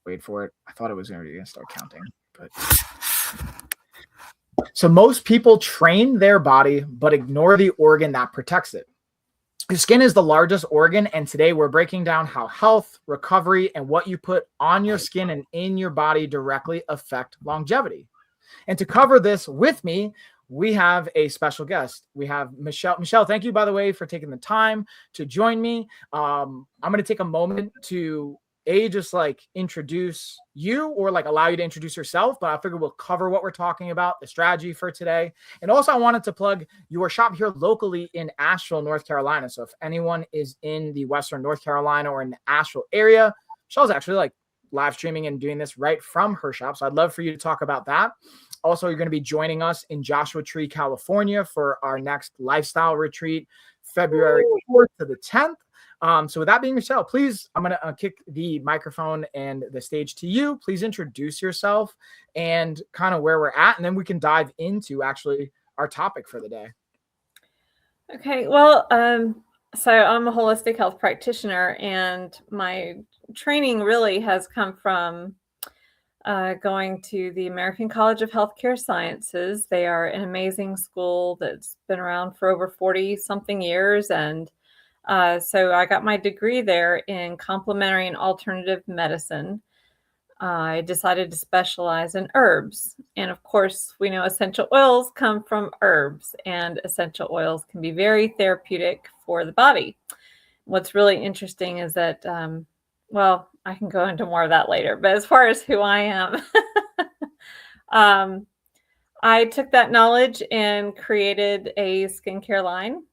wait for it. I thought it was going to start counting, but so most people train their body, but ignore the organ that protects it. Your skin is the largest organ, and today we're breaking down how health, recovery, and what you put on your skin and in your body directly affect longevity. And to cover this with me, we have a special guest. We have Michelle. Michelle, thank you, by the way, for taking the time to join me. I'm going to take a moment to just like introduce you or like allow you to introduce yourself, but I figure we'll cover what we're talking about, the strategy for today. And also I wanted to plug your shop here locally in Asheville, North Carolina. So if anyone is in the Western North Carolina or in the Asheville area, Michelle's actually like live streaming and doing this right from her shop. So I'd love for you to talk about that. Also, you're going to be joining us in Joshua Tree, California for our next lifestyle retreat, February 4th to the 10th. So with that being Michelle, please, I'm going to kick the microphone and the stage to you. Please introduce yourself and kind of where we're at, and then we can dive into actually our topic for the day. Okay. Well, so I'm a holistic health practitioner, and my training really has come from going to the American College of Healthcare Sciences. They are an amazing school that's been around for over 40 something years. And so I got my degree there in complementary and alternative medicine. I decided to specialize in herbs. And of course, we know essential oils come from herbs, and essential oils can be very therapeutic for the body. What's really interesting is that, well, I can go into more of that later, but as far as who I am, I took that knowledge and created a skincare line.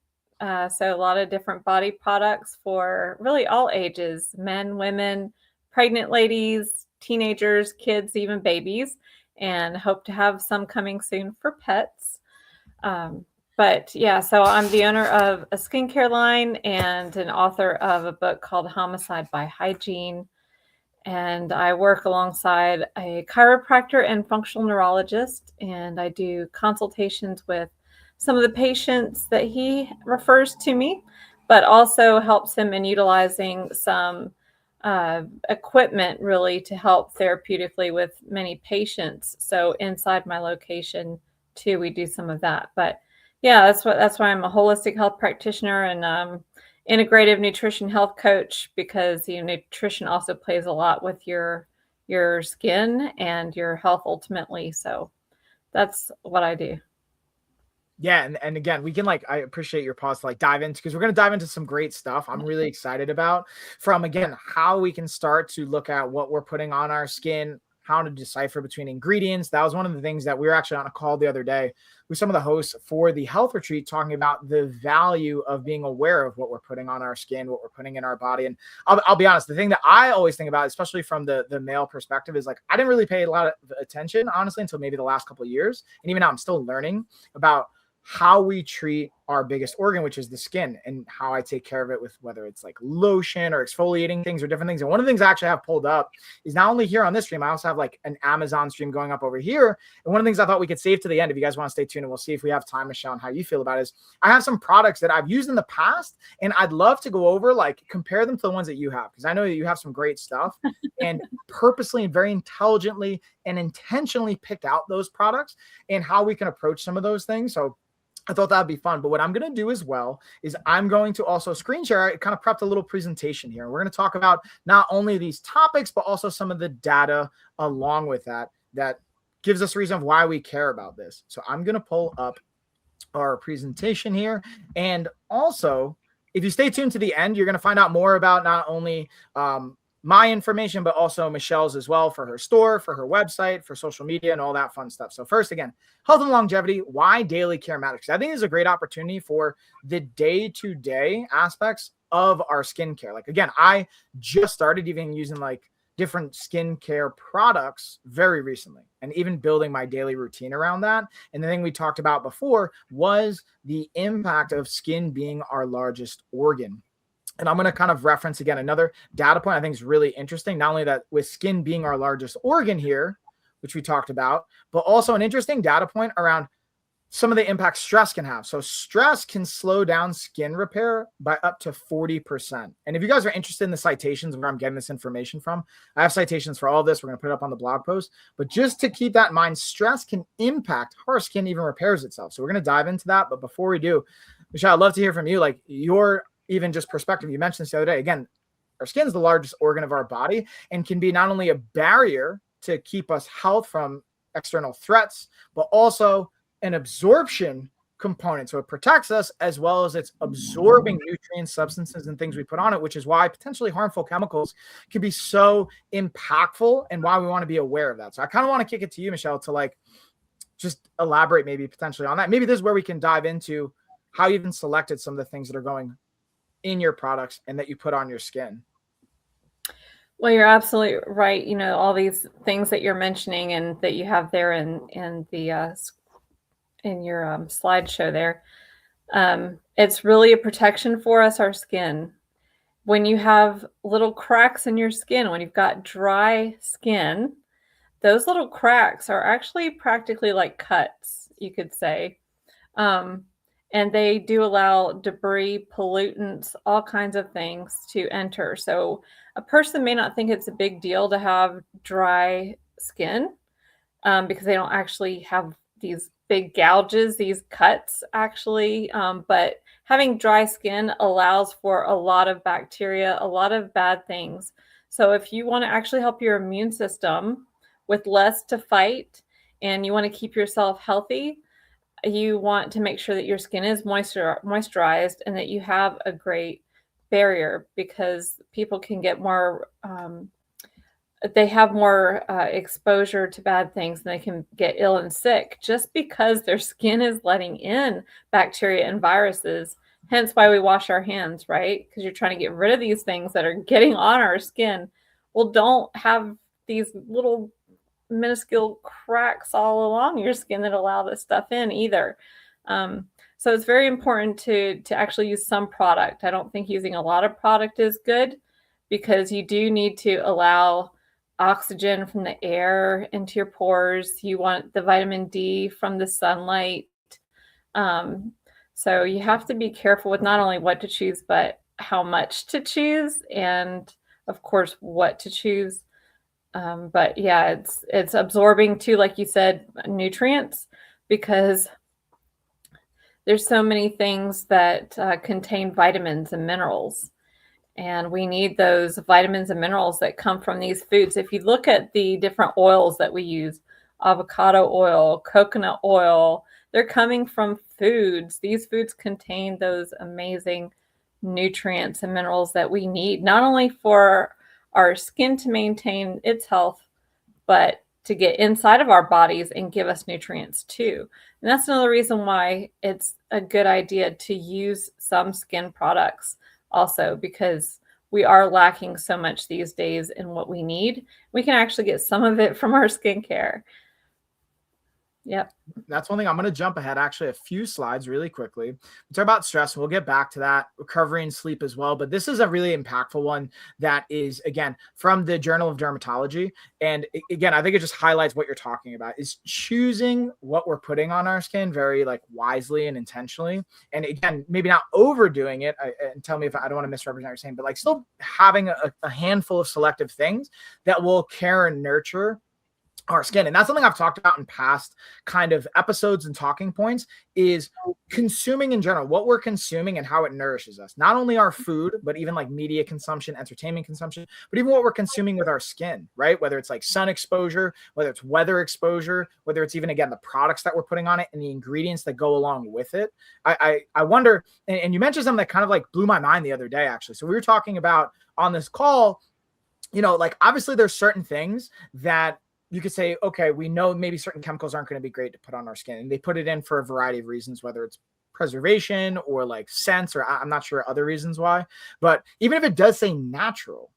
So a lot of different body products for really all ages, men, women, pregnant ladies, teenagers, kids, even babies, and hope to have some coming soon for pets. But yeah, so I'm the owner of a skincare line and an author of a book called Homicide by Hygiene. And I work alongside a chiropractor and functional neurologist, and I do consultations with some of the patients that he refers to me, but also helps him in utilizing some equipment really to help therapeutically with many patients. So inside my location too, we do some of that. But yeah, that's why I'm a holistic health practitioner and integrative nutrition health coach, because nutrition also plays a lot with your skin and your health ultimately. So that's what I do. Yeah, and again, we can I appreciate your pause to dive into, because we're going to dive into some great stuff I'm really excited about, from again how we can start to look at what we're putting on our skin, how to decipher between ingredients. That was one of the things that we were actually on a call the other day with some of the hosts for the health retreat, talking about the value of being aware of what we're putting on our skin, what we're putting in our body. And I'll be honest, the thing that I always think about, especially from the male perspective, is I didn't really pay a lot of attention, honestly, until maybe the last couple of years. And even now I'm still learning about how we treat our biggest organ, which is the skin, and how I take care of it with whether it's lotion or exfoliating things or different things. And one of the things I actually have pulled up is not only here on this stream, I also have an Amazon stream going up over here. And one of the things I thought we could save to the end, if you guys want to stay tuned, and we'll see if we have time, Michelle, and how you feel about it, is I have some products that I've used in the past, and I'd love to go over, compare them to the ones that you have, because I know that you have some great stuff and purposely and very intelligently and intentionally picked out those products and how we can approach some of those things. So I thought that'd be fun. But what I'm going to do as well is I'm going to also screen share. I kind of prepped a little presentation here. We're going to talk about not only these topics, but also some of the data along with that gives us a reason of why we care about this. So I'm going to pull up our presentation here. And also, if you stay tuned to the end, you're going to find out more about not only my information, but also Michelle's as well, for her store, for her website, for social media, and all that fun stuff. So first, again, health and longevity, why daily care matters. I think it's a great opportunity for the day-to-day aspects of our skincare. Again, I just started even using different skincare products very recently, and even building my daily routine around that. And the thing we talked about before was the impact of skin being our largest organ. And I'm going to kind of reference again another data point I think is really interesting. Not only that with skin being our largest organ here, which we talked about, but also an interesting data point around some of the impacts stress can have. So stress can slow down skin repair by up to 40%. And if you guys are interested in the citations where I'm getting this information from, I have citations for all of this. We're going to put it up on the blog post. But just to keep that in mind, stress can impact how our skin even repairs itself. So we're going to dive into that. But before we do, Michelle, I'd love to hear from you, like your even just perspective. You mentioned this the other day. Again, our skin is the largest organ of our body and can be not only a barrier to keep us health from external threats, but also an absorption component. So it protects us as well as it's absorbing nutrients, substances, and things we put on it, which is why potentially harmful chemicals can be so impactful and why we want to be aware of that. So I kind of want to kick it to you, Michelle, to like just elaborate maybe potentially on that. Maybe this is where we can dive into how you even selected some of the things that are going in your products and that you put on your skin. Well, you're absolutely right. You know, all these things that you're mentioning and that you have there in the in your slideshow there, it's really a protection for us, our skin. When you have little cracks in your skin, when you've got dry skin, those little cracks are actually practically like cuts, you could say. And they do allow debris, pollutants, all kinds of things to enter. So a person may not think it's a big deal to have dry skin because they don't actually have these big gouges, these cuts actually. But having dry skin allows for a lot of bacteria, a lot of bad things. So if you want to actually help your immune system with less to fight and you want to keep yourself healthy, you want to make sure that your skin is moisturized and that you have a great barrier, because people can get more they have more exposure to bad things, and they can get ill and sick just because their skin is letting in bacteria and viruses. Hence why we wash our hands, right? Because you're trying to get rid of these things that are getting on our skin. Well, don't have these little minuscule cracks all along your skin that allow this stuff in either. So it's very important to actually use some product. I don't think using a lot of product is good, because you do need to allow oxygen from the air into your pores. You want the vitamin D from the sunlight. So you have to be careful with not only what to choose, but how much to choose, and of course what to choose. But yeah, it's absorbing too, like you said, nutrients, because there's so many things that contain vitamins and minerals, and we need those vitamins and minerals that come from these foods. If you look at the different oils that we use, avocado oil, coconut oil, they're coming from foods. These foods contain those amazing nutrients and minerals that we need, not only for our skin to maintain its health, but to get inside of our bodies and give us nutrients too. And that's another reason why it's a good idea to use some skin products also, because we are lacking so much these days in what we need. We can actually get some of it from our skincare. Yep. That's one thing. I'm going to jump ahead actually a few slides really quickly. We talk about stress, and we'll get back to that, recovery and sleep as well. But this is a really impactful one that is, again, from the Journal of Dermatology. And again, I think it just highlights what you're talking about, is choosing what we're putting on our skin very like wisely and intentionally. And again, maybe not overdoing it. And tell me if I don't want to misrepresent what you're saying, but like still having a handful of selective things that will care and nurture our skin. And that's something I've talked about in past kind of episodes and talking points, is consuming in general, what we're consuming and how it nourishes us. Not only our food, but even like media consumption, entertainment consumption, but even what we're consuming with our skin, right? Whether it's like sun exposure, whether it's weather exposure, whether it's even, again, the products that we're putting on it and the ingredients that go along with it. I wonder, and you mentioned something that kind of like blew my mind the other day, actually. So we were talking about on this call, you know, like obviously there's certain things that you could say, okay, we know maybe certain chemicals aren't going to be great to put on our skin. And they put it in for a variety of reasons, whether it's preservation or like scents, or I'm not sure other reasons why. But even if it does say natural,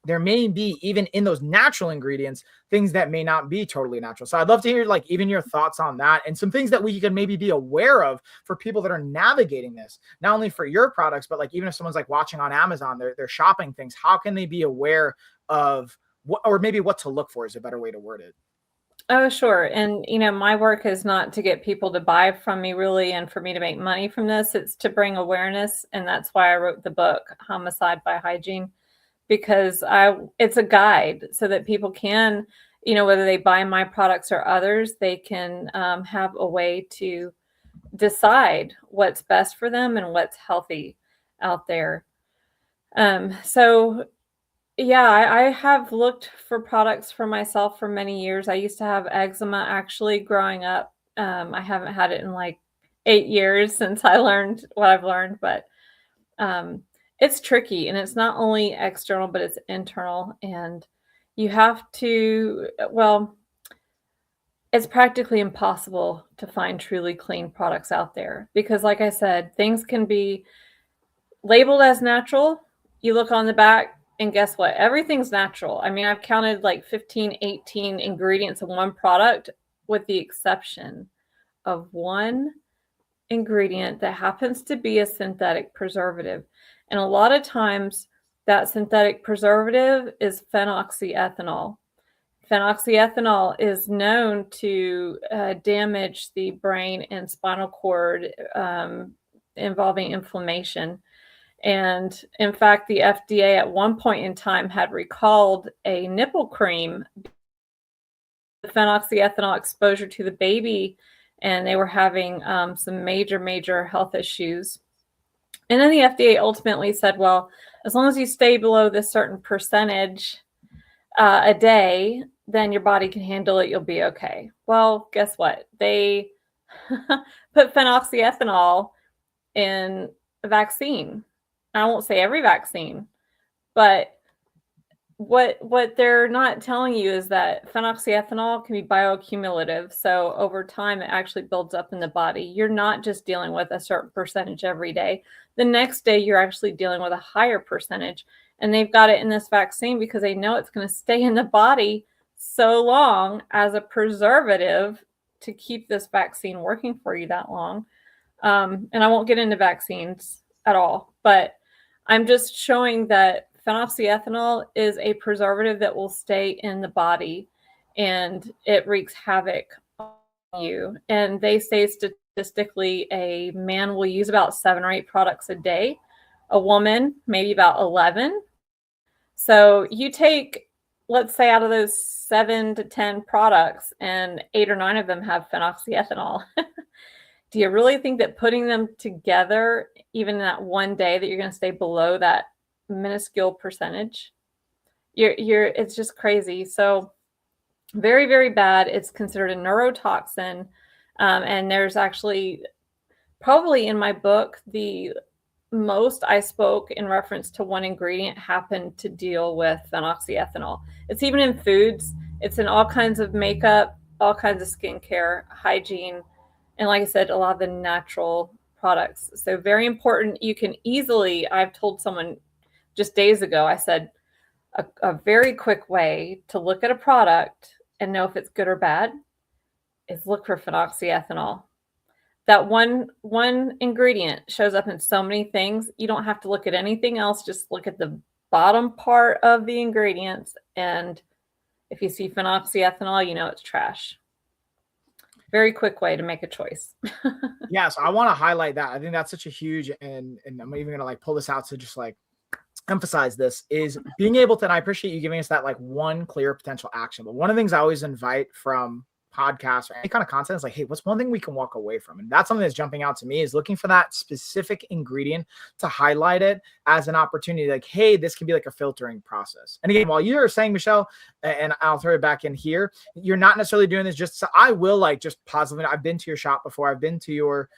there may be, even in those natural ingredients, things that may not be totally natural. So I'd love to hear like even your thoughts on that, and some things that we can maybe be aware of for people that are navigating this, not only for your products, but like even if someone's like watching on Amazon, they're shopping things, how can they be aware of what, or maybe what to look for is a better way to word it. Oh, sure. And, my work is not to get people to buy from me really and for me to make money from this. It's to bring awareness. And that's why I wrote the book, Homicide by Hygiene, because it's a guide so that people can, whether they buy my products or others, they can have a way to decide what's best for them and what's healthy out there. So yeah, I have looked for products for myself for many years. I used to have eczema actually growing up. I haven't had it in like 8 years since I learned what I've learned, but um, it's tricky and it's not only external, but it's internal. And you have to, well, it's practically impossible to find truly clean products out there because, like I said, things can be labeled as natural. You look on the back, and guess what? Everything's natural. I mean, I've counted like 15, 18 ingredients in one product, with the exception of one ingredient that happens to be a synthetic preservative. And a lot of times, that synthetic preservative is phenoxyethanol. Phenoxyethanol is known to damage the brain and spinal cord, involving inflammation. And in fact, the FDA at one point in time had recalled a nipple cream, the phenoxyethanol exposure to the baby, and they were having some major, major health issues. And then the FDA ultimately said, well, as long as you stay below this certain percentage a day, then your body can handle it. You'll be okay. Well, guess what? They put phenoxyethanol in a vaccine. I won't say every vaccine, but what they're not telling you is that phenoxyethanol can be bioaccumulative. So over time, it actually builds up in the body. You're not just dealing with a certain percentage every day. The next day, you're actually dealing with a higher percentage. And they've got it in this vaccine because they know it's going to stay in the body so long as a preservative to keep this vaccine working for you that long. And I won't get into vaccines at all, but I'm just showing that phenoxyethanol is a preservative that will stay in the body and it wreaks havoc on you. And they say statistically a man will use about 7 or 8 products a day, a woman maybe about 11. So you take, let's say, out of those 7 to 10 products and 8 or 9 of them have phenoxyethanol. Do you really think that putting them together, even in that one day, that you're going to stay below that minuscule percentage? It's just crazy. So very, very bad. It's considered a neurotoxin. And there's actually, probably in my book, the most I spoke in reference to one ingredient happened to deal with phenoxyethanol. It's even in foods. It's in all kinds of makeup, all kinds of skincare, hygiene, and like I said, a lot of the natural products. So very important. You can easily, I've told someone just days ago, I said, a very quick way to look at a product and know if it's good or bad is look for phenoxyethanol. That one ingredient shows up in so many things. You don't have to look at anything else. Just look at the bottom part of the ingredients. And if you see phenoxyethanol, you know it's trash. Very quick way to make a choice. Yeah, so I want to highlight that. I think that's such a huge, and I'm even gonna like pull this out to just like emphasize this, is being able to, and I appreciate you giving us that like one clear potential action. But one of the things I always invite from podcasts or any kind of content is like, hey, what's one thing we can walk away from? And that's something that's jumping out to me, is looking for that specific ingredient to highlight it as an opportunity. Like, hey, this can be like a filtering process. And again, while you're saying, Michelle, and I'll throw it back in here, you're not necessarily doing this just so I will like just positively. I've been to your shop before. I've been to your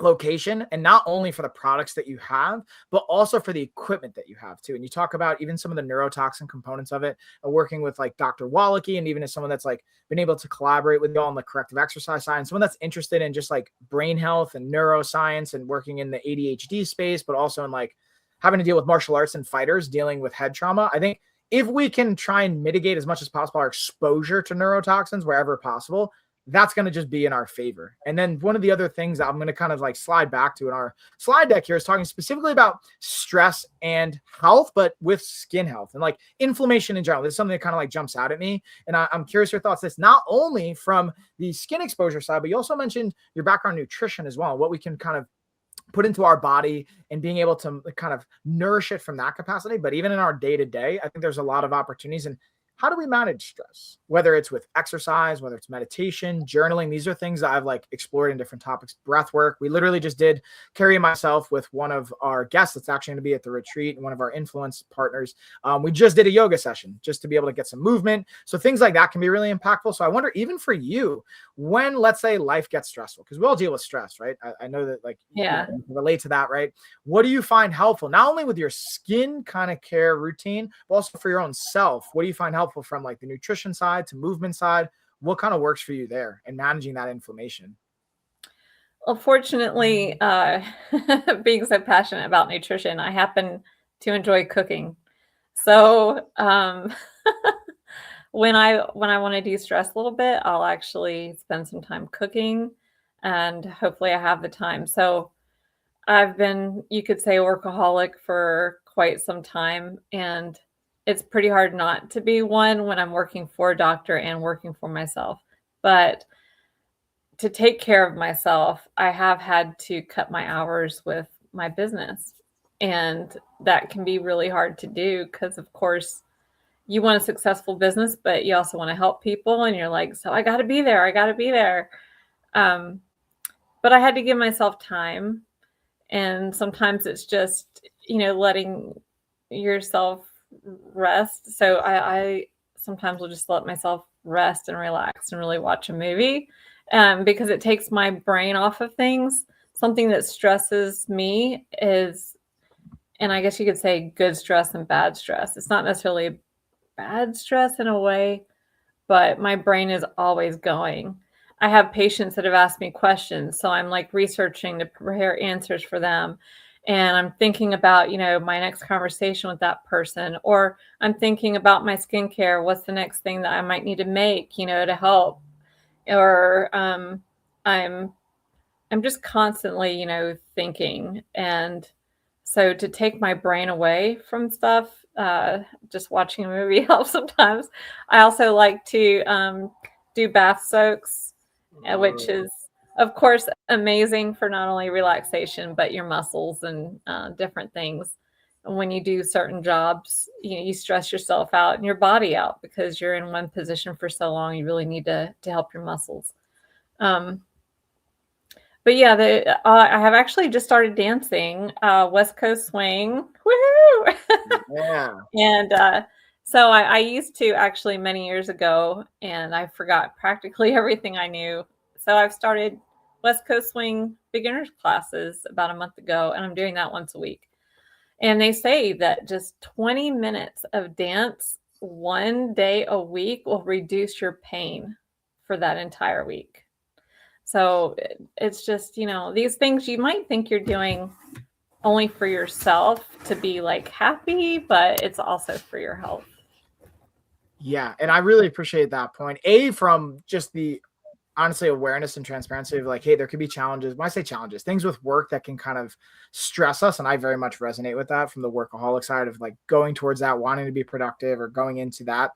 location, and not only for the products that you have, but also for the equipment that you have too. And you talk about even some of the neurotoxin components of it, and working with like Dr. Wallachy, and even as someone that's like been able to collaborate with you on the corrective exercise side, and someone that's interested in just like brain health and neuroscience and working in the ADHD space, but also in like having to deal with martial arts and fighters dealing with head trauma. I think if we can try and mitigate as much as possible our exposure to neurotoxins wherever possible, that's going to just be in our favor. And then one of the other things that I'm going to kind of like slide back to in our slide deck here is talking specifically about stress and health, but with skin health and like inflammation in general. This is something that kind of like jumps out at me. And I'm curious your thoughts. This not only from the skin exposure side, but you also mentioned your background in nutrition as well, what we can kind of put into our body and being able to kind of nourish it from that capacity. But even in our day to day, I think there's a lot of opportunities. And how do we manage stress? Whether it's with exercise, whether it's meditation, journaling, these are things that I've like explored in different topics. Breath work. We literally just did, Carrie and myself, with one of our guests that's actually going to be at the retreat and one of our influence partners. We just did a yoga session just to be able to get some movement. So things like that can be really impactful. So I wonder, even for you, when, let's say, life gets stressful, because we all deal with stress, right? I know that like, Yeah. you can relate to that, right? What do you find helpful, not only with your skin kind of care routine, but also for your own self? What do you find helpful from like the nutrition side to movement side? What kind of works for you there and managing that inflammation? Well, fortunately, being so passionate about nutrition, I happen to enjoy cooking. So, when I want to de-stress a little bit, I'll actually spend some time cooking, and hopefully I have the time. So I've been, you could say, a workaholic for quite some time, and it's pretty hard not to be one when I'm working for a doctor and working for myself. But to take care of myself, I have had to cut my hours with my business. And that can be really hard to do because, of course, you want a successful business, but you also want to help people. And you're like, so I got to be there. I got to be there. But I had to give myself time. And sometimes it's just, letting yourself rest. So I sometimes will just let myself rest and relax and really watch a movie, because it takes my brain off of things. Something that stresses me is, and I guess you could say, good stress and bad stress. It's not necessarily bad stress in a way, but my brain is always going. I have patients that have asked me questions, so I'm like researching to prepare answers for them. And I'm thinking about, my next conversation with that person, or I'm thinking about my skincare. What's the next thing that I might need to make, to help? Or I'm just constantly, thinking. And so to take my brain away from stuff, just watching a movie helps sometimes. I also like to do bath soaks, which is, of course, amazing for not only relaxation, but your muscles and different things. And when you do certain jobs, you stress yourself out and your body out because you're in one position for so long. You really need to help your muscles. But yeah, I have actually just started dancing West Coast swing. Woohoo! Yeah. And so I used to, actually, many years ago, and I forgot practically everything I knew. So I've started West Coast swing beginners classes about a month ago, and I'm doing that once a week. And they say that just 20 minutes of dance one day a week will reduce your pain for that entire week. So it's just, these things you might think you're doing only for yourself to be like happy, but it's also for your health. Yeah. And I really appreciate that point. From just the honestly awareness and transparency of like, hey, there could be challenges. When I say challenges, things with work that can kind of stress us. And I very much resonate with that from the workaholic side of like going towards that, wanting to be productive or going into that.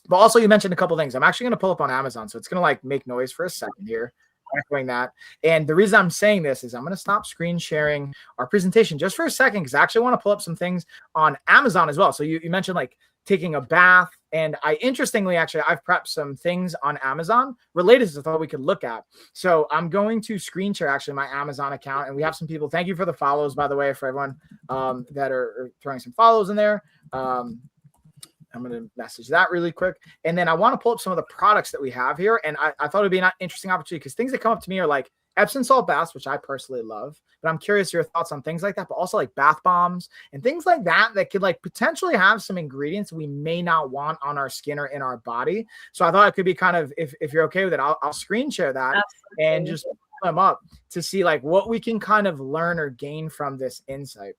But also you mentioned a couple of things. I'm actually going to pull up on Amazon. So it's going to like make noise for a second here. Echoing that. And the reason I'm saying this is I'm going to stop screen sharing our presentation just for a second, because I actually want to pull up some things on Amazon as well. So you mentioned like taking a bath, and interestingly, actually, I've prepped some things on Amazon related to what we could look at. So I'm going to screen share actually my Amazon account, and we have some people. Thank you for the follows, by the way, for everyone that are throwing some follows in there. I'm going to message that really quick. And then I want to pull up some of the products that we have here. And I thought it'd be an interesting opportunity because things that come up to me are like Epsom salt baths, which I personally love, but I'm curious your thoughts on things like that, but also like bath bombs and things like that could like potentially have some ingredients we may not want on our skin or in our body. So I thought it could be kind of, if you're okay with it, I'll screen share that. Absolutely. And just put them up to see like what we can kind of learn or gain from this insight.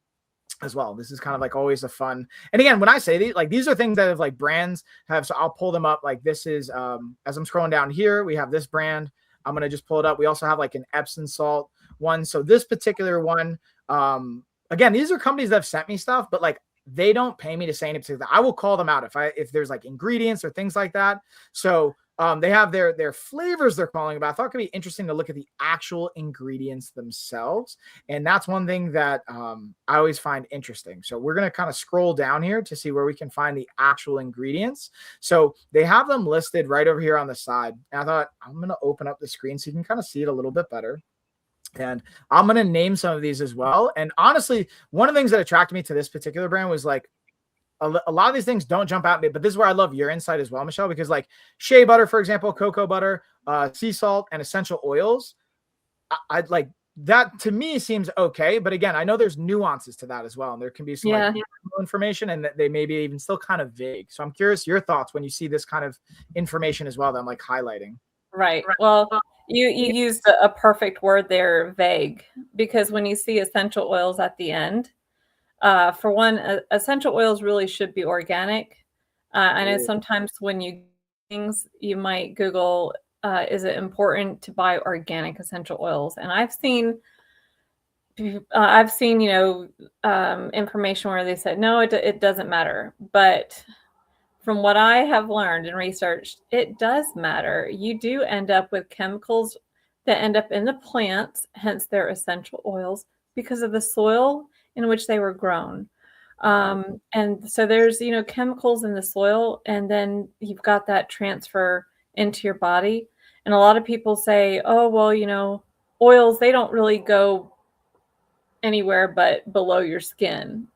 as well. This is kind of like always a fun. And again, when I say these, like these are things that have like brands have. So I'll pull them up. Like this is as I'm scrolling down here, we have this brand. I'm gonna just pull it up. We also have like an Epsom salt one. So this particular one, again, these are companies that have sent me stuff, but like they don't pay me to say any particular. I will call them out if there's like ingredients or things like that. So they have their flavors they're calling about. I thought it could be interesting to look at the actual ingredients themselves. And that's one thing that I always find interesting. So we're going to kind of scroll down here to see where we can find the actual ingredients. So they have them listed right over here on the side. And I thought I'm going to open up the screen so you can kind of see it a little bit better. And I'm going to name some of these as well. And honestly, one of the things that attracted me to this particular brand was like, a lot of these things don't jump out at me, but this is where I love your insight as well, Michelle, because like shea butter, for example, cocoa butter, sea salt, and essential oils, I'd like that to me seems okay. But again, I know there's nuances to that as well. And there can be some like information and that they may be even still kind of vague. So I'm curious your thoughts when you see this kind of information as well that I'm like highlighting. Right. Well, you used a perfect word there, vague, because when you see essential oils at the end, for one, essential oils really should be organic. I know sometimes when you things, you might Google, is it important to buy organic essential oils? And I've seen, information where they said, no, it doesn't matter. But from what I have learned and researched, it does matter. You do end up with chemicals that end up in the plants, hence their essential oils, because of the soil in which they were grown. And so there's, chemicals in the soil, and then you've got that transfer into your body. And a lot of people say, oh, well, oils, they don't really go anywhere but below your skin.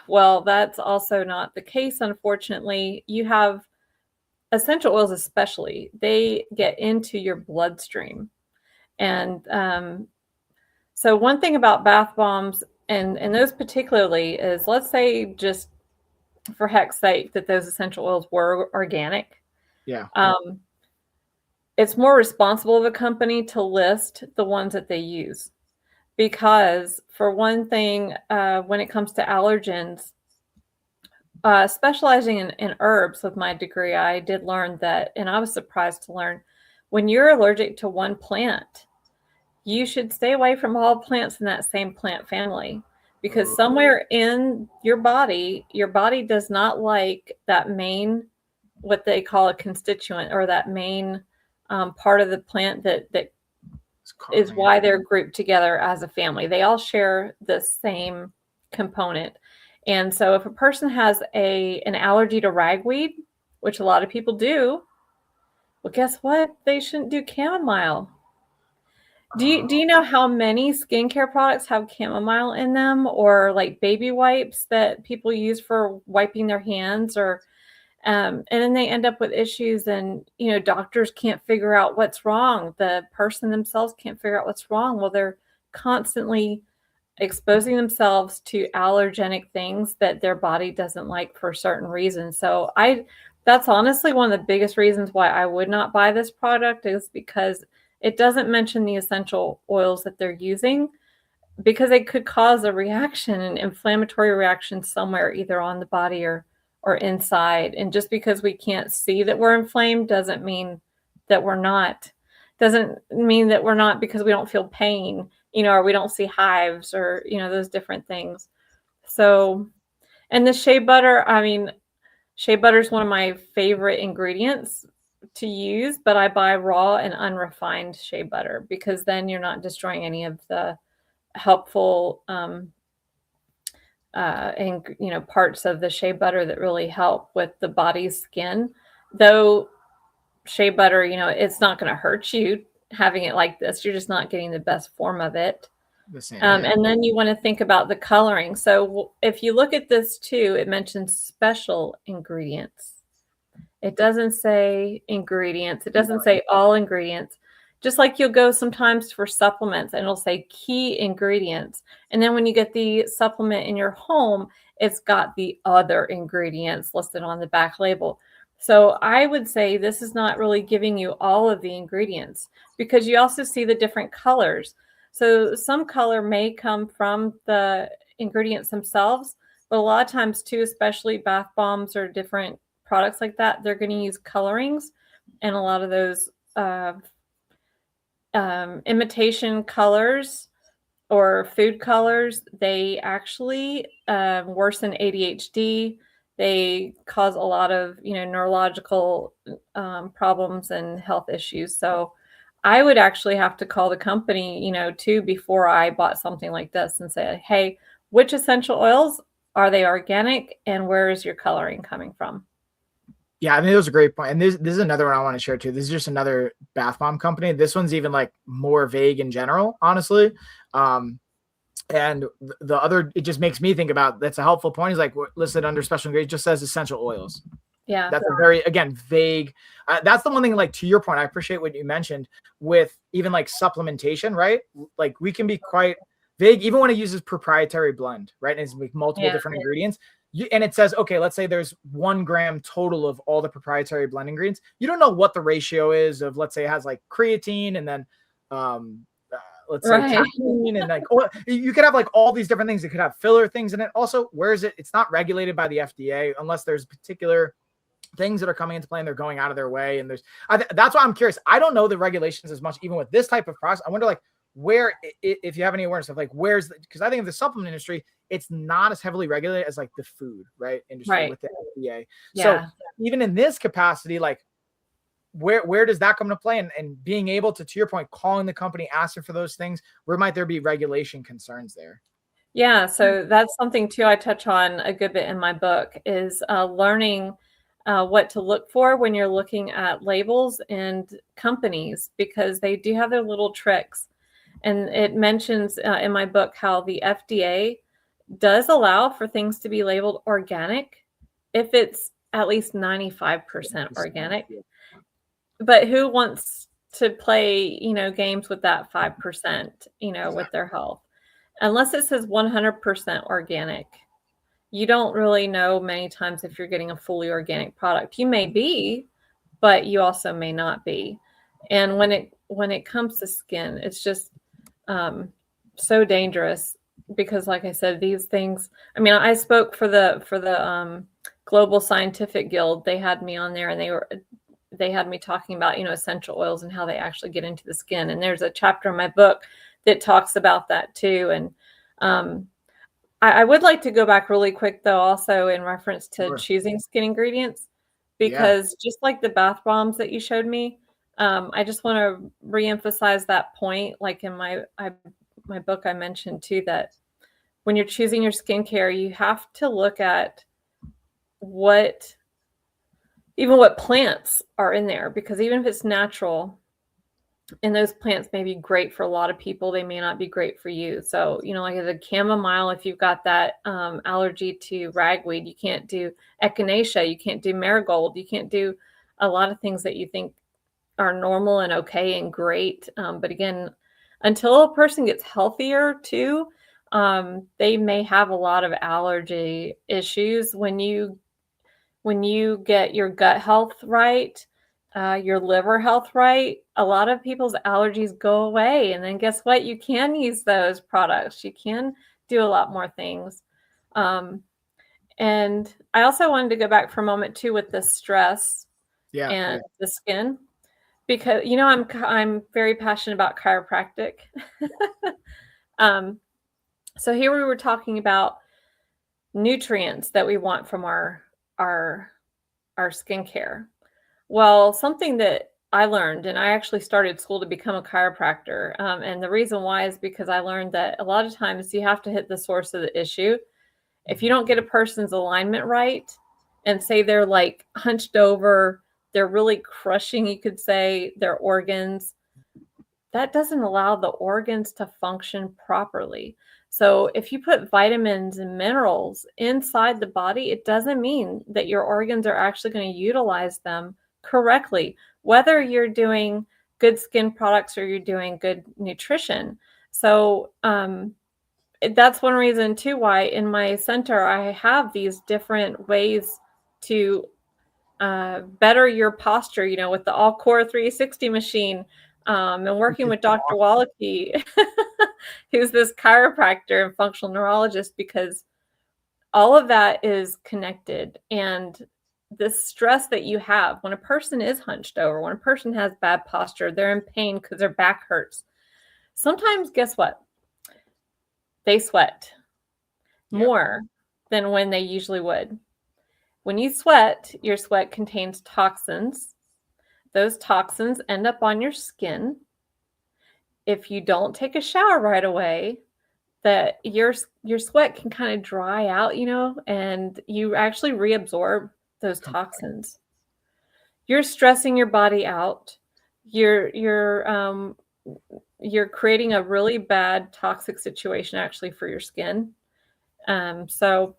Well, that's also not the case, unfortunately. You have essential oils, especially, they get into your bloodstream. And so one thing about bath bombs, and those particularly, is let's say just for heck's sake that those essential oils were organic. Yeah. It's more responsible of a company to list the ones that they use. Because for one thing, when it comes to allergens, specializing in herbs with my degree, I did learn that, and I was surprised to learn, when you're allergic to one plant, you should stay away from all plants in that same plant family, because somewhere in your body does not like that main, what they call a constituent, or that main part of the plant that is why they're grouped together as a family. They all share the same component. And so if a person has an allergy to ragweed, which a lot of people do, well, guess what? They shouldn't do chamomile. Do you know how many skincare products have chamomile in them, or like baby wipes that people use for wiping their hands, or and then they end up with issues, and doctors can't figure out what's wrong. The person themselves can't figure out what's wrong. Well, they're constantly exposing themselves to allergenic things that their body doesn't like for certain reasons. So that's honestly one of the biggest reasons why I would not buy this product, is because it doesn't mention the essential oils that they're using, because it could cause a reaction, an inflammatory reaction somewhere, either on the body or inside. And just because we can't see that we're inflamed doesn't mean that we're not. Doesn't mean that we're not because we don't feel pain, or we don't see hives, or those different things. So, and the shea butter, shea butter is one of my favorite ingredients to use, but I buy raw and unrefined shea butter, because then you're not destroying any of the helpful and parts of the shea butter that really help with the body's skin. Though shea butter, it's not going to hurt you having it like this. You're just not getting the best form of it. And then you want to think about the coloring. So if you look at this too, it mentions special ingredients. It doesn't say ingredients. It doesn't say all ingredients. Just like you'll go sometimes for supplements and it'll say key ingredients. And then when you get the supplement in your home, it's got the other ingredients listed on the back label. So I would say this is not really giving you all of the ingredients, because you also see the different colors. So some color may come from the ingredients themselves, but a lot of times too, especially bath bombs or different products like that, they're going to use colorings, and a lot of those imitation colors or food colors, they actually worsen ADHD. They cause a lot of, neurological problems and health issues. So I would actually have to call the company, too, before I bought something like this and say, hey, which essential oils, are they organic, and where is your coloring coming from? Yeah, I think that was a great point. And this is another one I want to share too. This is just another bath bomb company. This one's even like more vague in general, honestly. And the other, it just makes me think about, that's a helpful point. Is like listed under special ingredients, just says essential oils. Yeah. That's a very, again, vague. That's the one thing, like, to your point, I appreciate what you mentioned with even like supplementation, right? Like we can be quite vague, even when it uses proprietary blend, right? And it's like multiple different ingredients. And it says, okay, let's say there's 1 gram total of all the proprietary blend ingredients. You don't know what the ratio is of, let's say it has like creatine and then, let's say caffeine, and like, you could have like all these different things. It could have filler things in it. Also, where is it? It's not regulated by the FDA unless there's particular things that are coming into play and they're going out of their way. And that's why I'm curious. I don't know the regulations as much, even with this type of process. I wonder, like, where, if you have any awareness of like, because I think of the supplement industry, it's not as heavily regulated as like the food, right, industry with the FDA. Yeah. So even in this capacity, like, where does that come into play? And being able to your point, calling the company, asking for those things, where might there be regulation concerns there? Yeah, so that's something too I touch on a good bit in my book, is learning what to look for when you're looking at labels and companies, because they do have their little tricks. And it mentions in my book how the FDA does allow for things to be labeled organic if it's at least 95% organic. But who wants to play, games with that 5%, with their health? Unless it says 100% organic, you don't really know many times if you're getting a fully organic product. You may be, but you also may not be. And when it comes to skin, it's just so dangerous, because like I said, these things, I mean, I spoke for the Global Scientific Guild. They had me on there, and they had me talking about, essential oils and how they actually get into the skin. And there's a chapter in my book that talks about that too. And I would like to go back really quick, though, also in reference to choosing skin ingredients, because just like the bath bombs that you showed me, I just want to reemphasize that point. Like in my book, I mentioned too, that when you're choosing your skincare, you have to look at what plants are in there, because even if it's natural, and those plants may be great for a lot of people, they may not be great for you. So, like the chamomile, if you've got that allergy to ragweed, you can't do echinacea, you can't do marigold, you can't do a lot of things that you think are normal and okay and great. But again, until a person gets healthier too, they may have a lot of allergy issues. When you get your gut health right, your liver health right, a lot of people's allergies go away. And then guess what? You can use those products. You can do a lot more things. And I also wanted to go back for a moment too with the stress and the skin, because I'm very passionate about chiropractic. So here we were talking about nutrients that we want from our skincare. Well, something that I learned, and I actually started school to become a chiropractor. And the reason why is because I learned that a lot of times you have to hit the source of the issue. If you don't get a person's alignment right, and say they're like hunched over, they're really crushing, you could say, their organs, that doesn't allow the organs to function properly. So if you put vitamins and minerals inside the body, it doesn't mean that your organs are actually going to utilize them correctly, whether you're doing good skin products or you're doing good nutrition. So that's one reason too why in my center I have these different ways to better your posture, with the All Core 360 machine, and working with Dr. Wallachy. who's this chiropractor and functional neurologist, because all of that is connected. And the stress that you have when a person is hunched over, when a person has bad posture, they're in pain because their back hurts. Sometimes, guess what? They sweat more than when they usually would. When you sweat, your sweat contains toxins. Those toxins end up on your skin. If you don't take a shower right away, that your sweat can kind of dry out, and you actually reabsorb those toxins. You're stressing your body out. You're creating a really bad toxic situation actually for your skin. So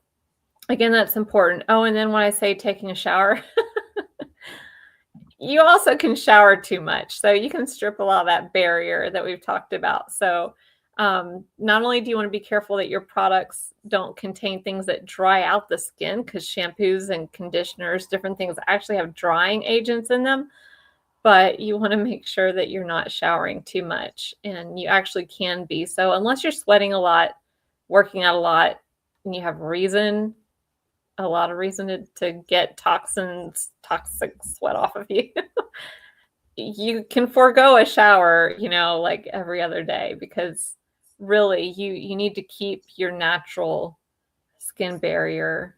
again, that's important. Oh, and then when I say taking a shower, you also can shower too much. So you can strip a lot of that barrier that we've talked about. So not only do you want to be careful that your products don't contain things that dry out the skin, because shampoos and conditioners, different things actually have drying agents in them, but you want to make sure that you're not showering too much, and you actually can be. So unless you're sweating a lot, working out a lot, and you have a lot of reason to get toxic sweat off of you, you can forego a shower, like every other day, because really you need to keep your natural skin barrier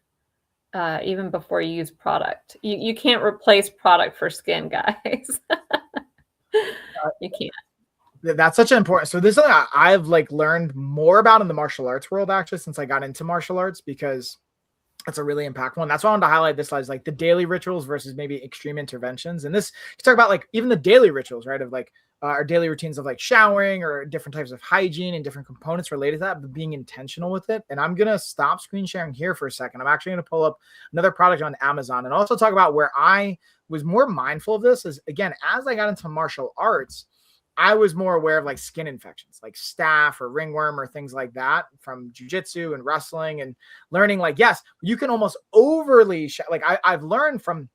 even before you use product. You can't replace product for skin, guys. You can't. That's such an important. So this is something I've learned more about in the martial arts world, actually, since I got into martial arts, because that's a really impactful one. That's why I wanted to highlight this slide, is the daily rituals versus maybe extreme interventions. And this, you talk about even the daily rituals, right? Of our daily routines of showering or different types of hygiene and different components related to that, but being intentional with it. And I'm going to stop screen sharing here for a second. I'm actually going to pull up another product on Amazon and also talk about where I was more mindful of this is, again, as I got into martial arts, I was more aware of skin infections, like staph or ringworm or things like that from jujitsu and wrestling, and learning yes, you can almost overly I've learned from,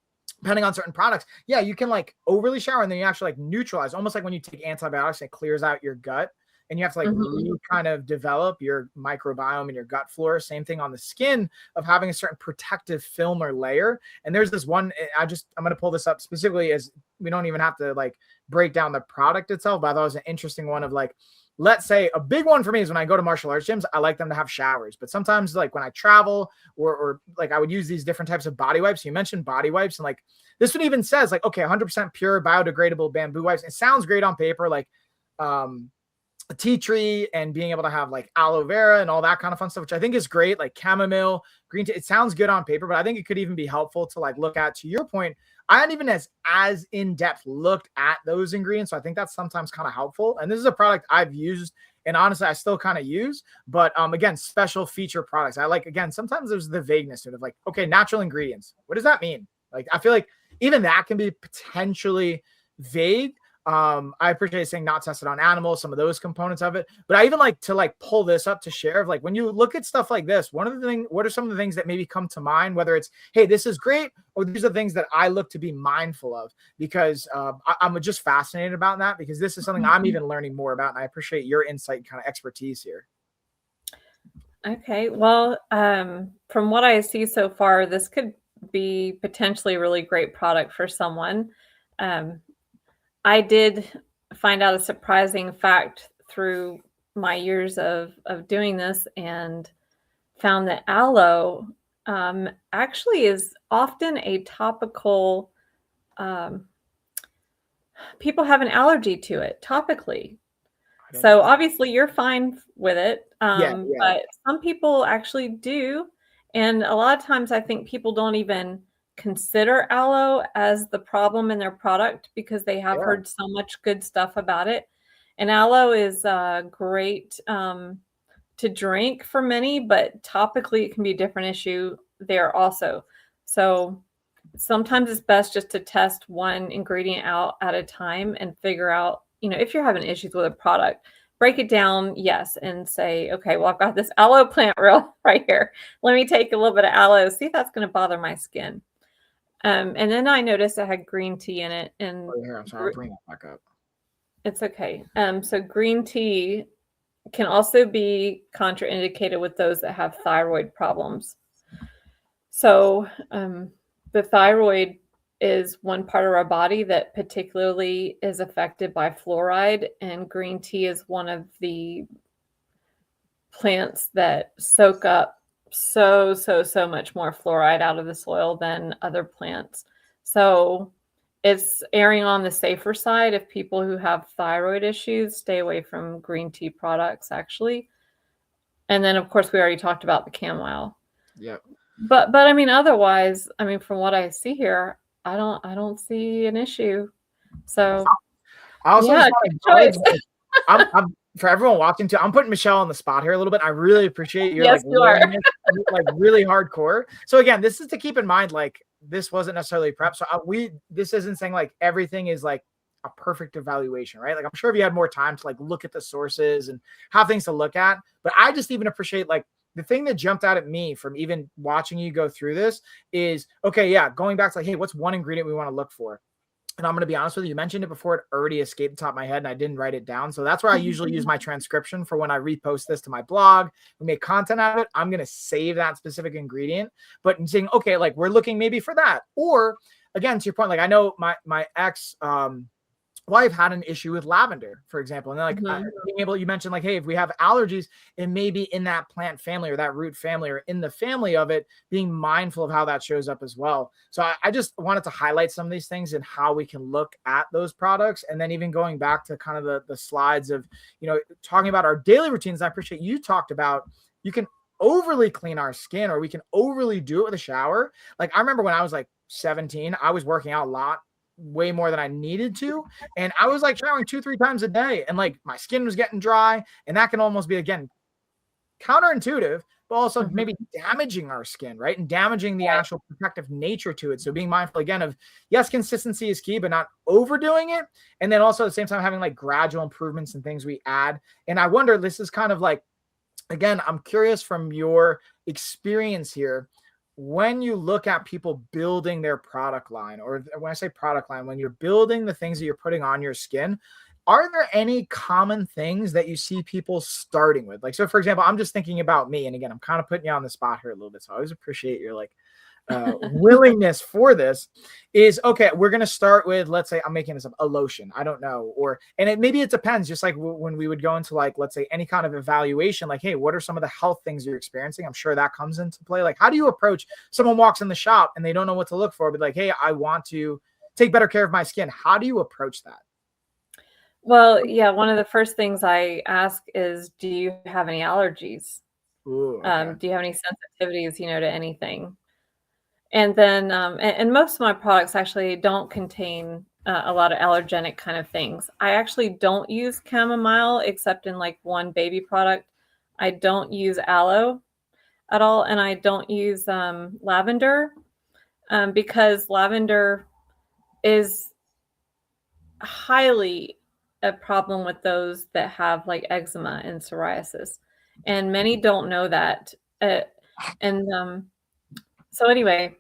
depending on certain products, yeah, you can overly shower and then you actually neutralize, almost like when you take antibiotics, it clears out your gut, and you have to kind of develop your microbiome and your gut flora. Same thing on the skin, of having a certain protective film or layer. And there's this one, I'm going to pull this up specifically, as we don't even have to break down the product itself, but I thought it was an interesting one of let's say a big one for me is when I go to martial arts gyms, I like them to have showers. But sometimes when I travel or I would use these different types of body wipes. You mentioned body wipes, and this one even says okay, 100% pure biodegradable bamboo wipes. It sounds great on paper, a tea tree, and being able to have aloe vera and all that kind of fun stuff, which I think is great, chamomile, green tea. It sounds good on paper, but I think it could even be helpful to look at, to your point, I hadn't even as in-depth looked at those ingredients. So I think that's sometimes kind of helpful. And this is a product I've used, and honestly, I still kind of use, but again, special feature products. I again, sometimes there's the vagueness to it of okay, natural ingredients. What does that mean? I feel even that can be potentially vague. I appreciate saying not tested on animals, some of those components of it, but I even like to pull this up to share of when you look at stuff like this, what are some of the things that maybe come to mind, whether it's, hey, this is great, or these are things that I look to be mindful of, because I'm just fascinated about that, because this is something I'm even learning more about. And I appreciate your insight and kind of expertise here. Okay. Well, from what I see so far, this could be potentially a really great product for someone. I did find out a surprising fact through my years of doing this, and found that aloe actually is often a topical. People have an allergy to it topically. So obviously you're fine with it. But some people actually do. And a lot of times I think people don't even consider aloe as the problem in their product, because they have heard so much good stuff about it. And aloe is great to drink for many, but topically it can be a different issue there also. So sometimes it's best just to test one ingredient out at a time and figure out, if you're having issues with a product, break it down, yes, and say, okay, well, I've got this aloe plant right here. Let me take a little bit of aloe, see if that's going to bother my skin. And then I noticed it had green tea in it. And I'm sorry, I'll bring that back up. It's okay. So green tea can also be contraindicated with those that have thyroid problems. So the thyroid is one part of our body that particularly is affected by fluoride, and green tea is one of the plants that soak up so much more fluoride out of the soil than other plants. So it's erring on the safer side. If people who have thyroid issues, stay away from green tea products, actually. And then, of course, we already talked about the chamomile. Yeah. But I mean, otherwise, I mean, from what I see here, I don't see an issue. So I also yeah, just want to acknowledge, I'm for everyone watching too. I'm putting Michelle on the spot here a little bit. I really appreciate your yes, you are. like really hardcore. So again, this is to keep in mind, like this wasn't necessarily prep. So this isn't saying like everything is like a perfect evaluation, right? Like I'm sure if you had more time to like look at the sources and have things to look at, but I just even appreciate like the thing that jumped out at me from even watching you go through this is okay, yeah, going back to like, hey, what's one ingredient we want to look for? And I'm going to be honest with you, you mentioned it before, it already escaped the top of my head and I didn't write it down. So that's where I usually use my transcription for when I repost this to my blog, we make content out of it. I'm going to save that specific ingredient, but in saying, okay, like we're looking maybe for that. Or again, to your point, like I know my ex, wife had an issue with lavender, for example. And then like being able, you mentioned like, hey, if we have allergies, it may be in that plant family or that root family or in the family of it, being mindful of how that shows up as well. So I just wanted to highlight some of these things and how we can look at those products. And then even going back to kind of the slides of, you know, talking about our daily routines. I appreciate you talked about, you can overly clean our skin or we can overly do it with a shower. Like I remember when I was like 17, I was working out a lot, way more than I needed to. And I was like showering 2-3 times a day and like my skin was getting dry. And that can almost be, again, counterintuitive, but also maybe damaging our skin, right? And damaging the actual protective nature to it. So being mindful again of, yes, consistency is key, but not overdoing it. And then also at the same time, having like gradual improvements and things we add. And I wonder, this is kind of like, again, I'm curious from your experience here, when you look at people building their product line, or when I say product line, when you're building the things that you're putting on your skin, are there any common things that you see people starting with? Like, so for example, I'm just thinking about me. And again, I'm kind of putting you on the spot here a little bit. So I always appreciate your like willingness for this is, okay, we're going to start with, let's say I'm making this up, a lotion. I don't know. Or, and maybe it depends, just like when we would go into like, let's say any kind of evaluation, like, hey, what are some of the health things you're experiencing? I'm sure that comes into play. Like, how do you approach someone walks in the shop and they don't know what to look for, but like, hey, I want to take better care of my skin. How do you approach that? Well, yeah, one of the first things I ask is, do you have any allergies? Ooh, okay. Do you have any sensitivities, you know, to anything? And then, and most of my products actually don't contain a lot of allergenic kind of things. I actually don't use chamomile except in like one baby product. I don't use aloe at all, and I don't use lavender because lavender is highly a problem with those that have like eczema and psoriasis, and many don't know that. And so anyway,